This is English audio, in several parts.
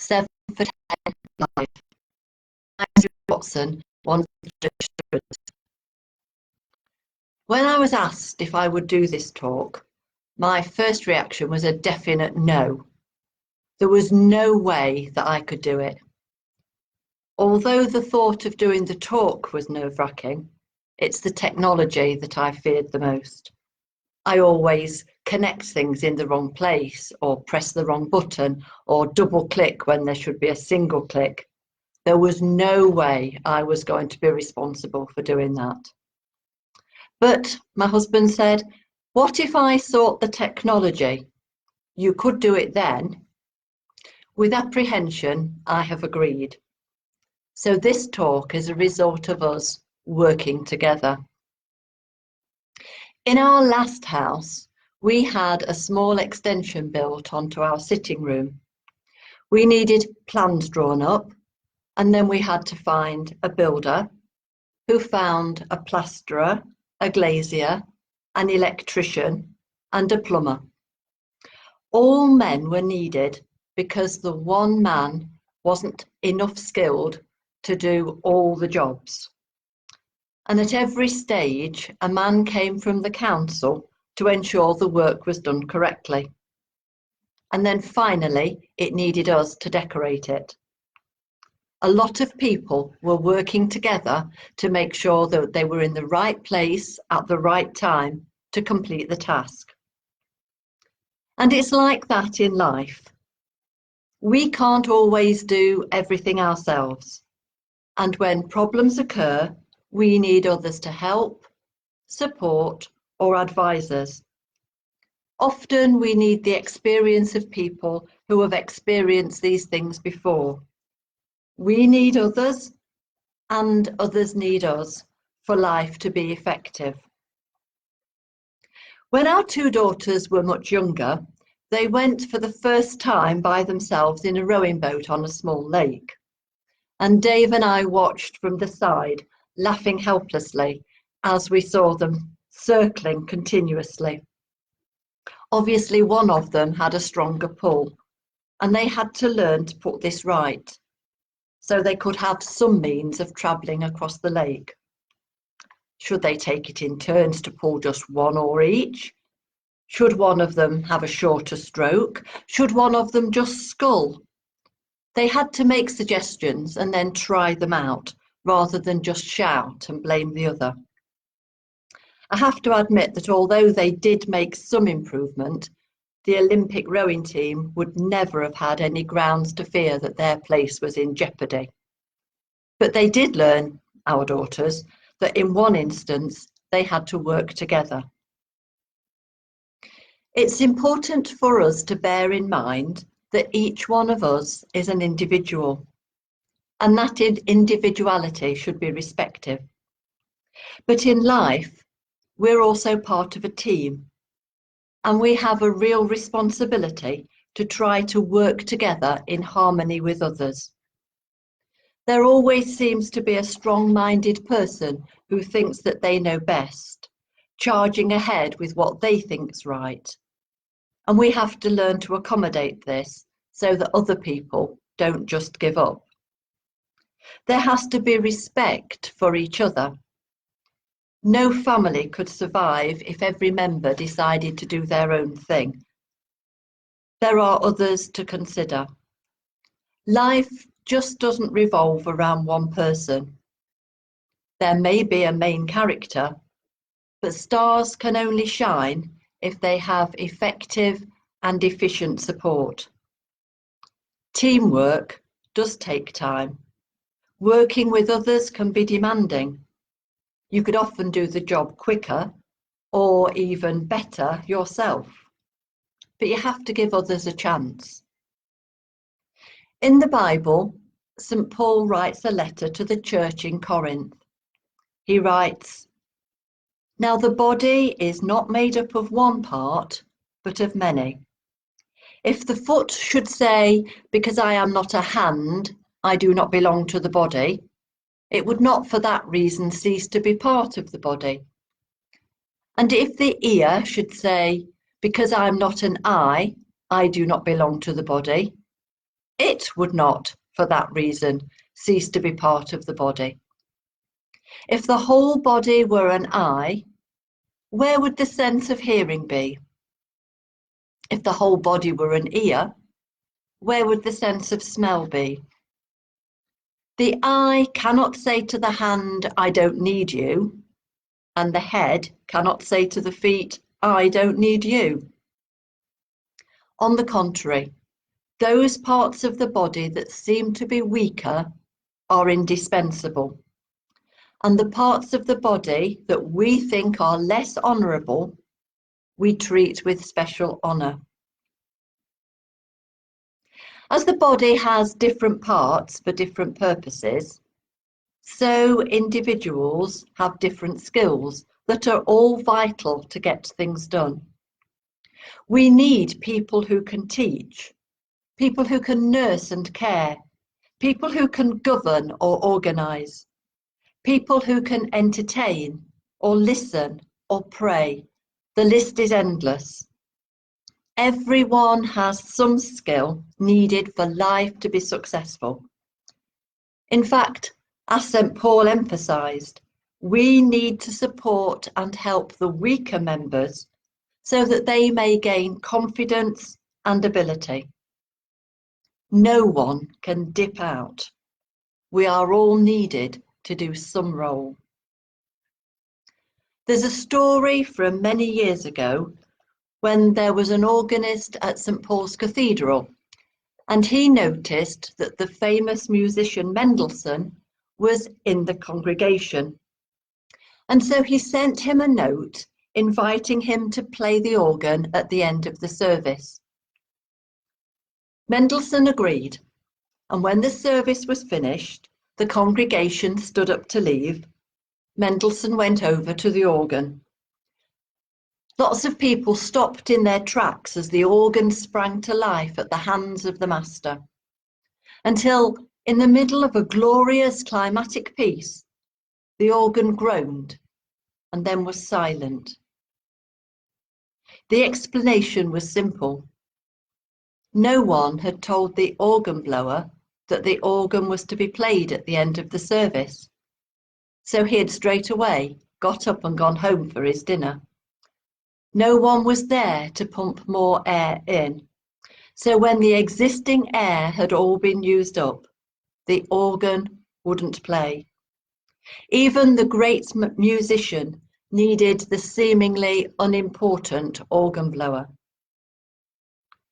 7 for 10 life. Andrew Watson, one of the church students. When I was asked if I would do this talk, my first reaction was a definite no. There was no way that I could do it. Although the thought of doing the talk was nerve-wracking, it's the technology that I feared the most. I always connect things in the wrong place, or press the wrong button, or double click when there should be a single click. There was no way I was going to be responsible for doing that. But my husband said, what if I sought the technology? You could do it then. With apprehension, I have agreed. So this talk is a result of us working together. In our last house, we had a small extension built onto our sitting room. We needed plans drawn up, and then we had to find a builder who found a plasterer, a glazier, an electrician, and a plumber. All men were needed because the one man wasn't enough skilled to do all the jobs. And at every stage, a man came from the council to ensure the work was done correctly. And then finally, it needed us to decorate it. A lot of people were working together to make sure that they were in the right place at the right time to complete the task. And it's like that in life. We can't always do everything ourselves. And when problems occur, we need others to help, support, or advise us. Often we need the experience of people who have experienced these things before. We need others, and others need us for life to be effective. When our 2 daughters were much younger, they went for the first time by themselves in a rowing boat on a small lake. And Dave and I watched from the side, laughing helplessly as we saw them circling continuously. Obviously, one of them had a stronger pull, and they had to learn to put this right, so they could have some means of travelling across the lake. Should they take it in turns to pull just one oar each? Should one of them have a shorter stroke? Should one of them just scull? They had to make suggestions and then try them out, rather than just shout and blame the other. I have to admit that although they did make some improvement, the Olympic rowing team would never have had any grounds to fear that their place was in jeopardy. But they did learn, our daughters, that in one instance they had to work together. It's important for us to bear in mind that each one of us is an individual, and that individuality should be respected. But in life, we're also part of a team, and we have a real responsibility to try to work together in harmony with others. There always seems to be a strong-minded person who thinks that they know best, charging ahead with what they think's right. And we have to learn to accommodate this so that other people don't just give up. There has to be respect for each other. No family could survive if every member decided to do their own thing. There are others to consider. Life just doesn't revolve around one person. There may be a main character, but stars can only shine if they have effective and efficient support. Teamwork does take time. Working with others can be demanding. You could often do the job quicker or even better yourself, but you have to give others a chance. In the Bible, St. Paul writes a letter to the church in Corinth. He writes, "Now the body is not made up of one part, but of many. If the foot should say, 'Because I am not a hand, I do not belong to the body,' it would not for that reason cease to be part of the body. And if the ear should say, 'Because I am not an eye, I do not belong to the body,' It would not, for that reason, cease to be part of the body. If the whole body were an eye, where would the sense of hearing be? If the whole body were an ear, where would the sense of smell be? The eye cannot say to the hand, I don't need you, and the head cannot say to the feet, I don't need you. On the contrary, those parts of the body that seem to be weaker are indispensable, and the parts of the body that we think are less honourable, we treat with special honour. As the body has different parts for different purposes, so individuals have different skills that are all vital to get things done. We need people who can teach, people who can nurse and care, people who can govern or organise, people who can entertain or listen or pray. The list is endless. Everyone has some skill needed for life to be successful. In fact, as St. Paul emphasised, we need to support and help the weaker members so that they may gain confidence and ability. No one can dip out. We are all needed to do some role. There's a story from many years ago when there was an organist at St. Paul's Cathedral, and he noticed that the famous musician Mendelssohn was in the congregation. And so he sent him a note inviting him to play the organ at the end of the service. Mendelssohn agreed, and when the service was finished, the congregation stood up to leave. Mendelssohn went over to the organ. Lots of people stopped in their tracks as the organ sprang to life at the hands of the master, until in the middle of a glorious climatic piece, the organ groaned and then was silent. The explanation was simple. No one had told the organ blower that the organ was to be played at the end of the service, so he had straight away got up and gone home for his dinner. No one was there to pump more air in, so when the existing air had all been used up, the organ wouldn't play. Even the great musician needed the seemingly unimportant organ blower.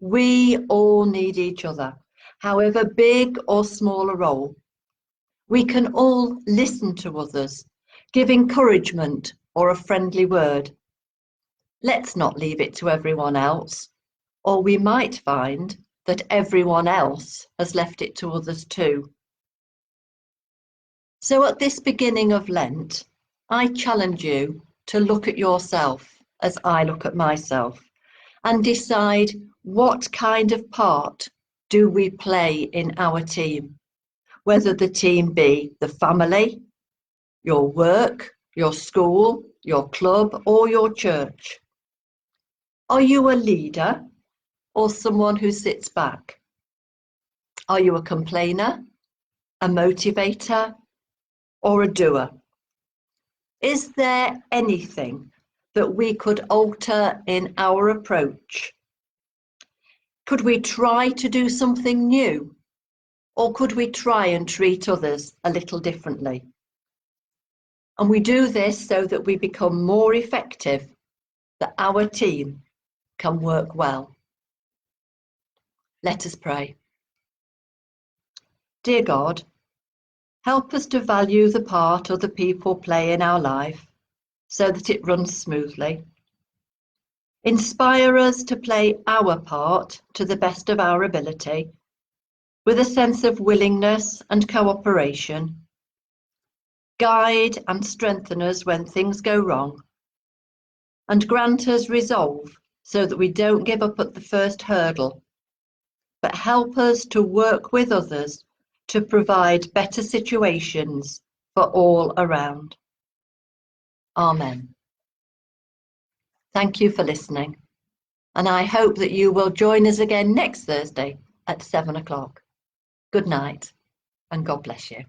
We all need each other, however big or small a role. We can all listen to others, give encouragement or a friendly word. Let's not leave it to everyone else, or we might find that everyone else has left it to others too. So at this beginning of Lent, I challenge you to look at yourself as I look at myself and decide what kind of part do we play in our team, whether the team be the family, your work, your school, your club, or your church. Are you a leader or someone who sits back? Are you a complainer, a motivator, or a doer? Is there anything that we could alter in our approach? Could we try to do something new? Or could we try and treat others a little differently? And we do this so that we become more effective, that our team can work well. Let us pray. Dear God, help us to value the part other people play in our life so that it runs smoothly. Inspire us to play our part to the best of our ability, with a sense of willingness and cooperation. Guide and strengthen us when things go wrong, and grant us resolve so that we don't give up at the first hurdle, but help us to work with others to provide better situations for all around. Amen. Thank you for listening, and I hope that you will join us again next Thursday at 7 o'clock. Good night and God bless you.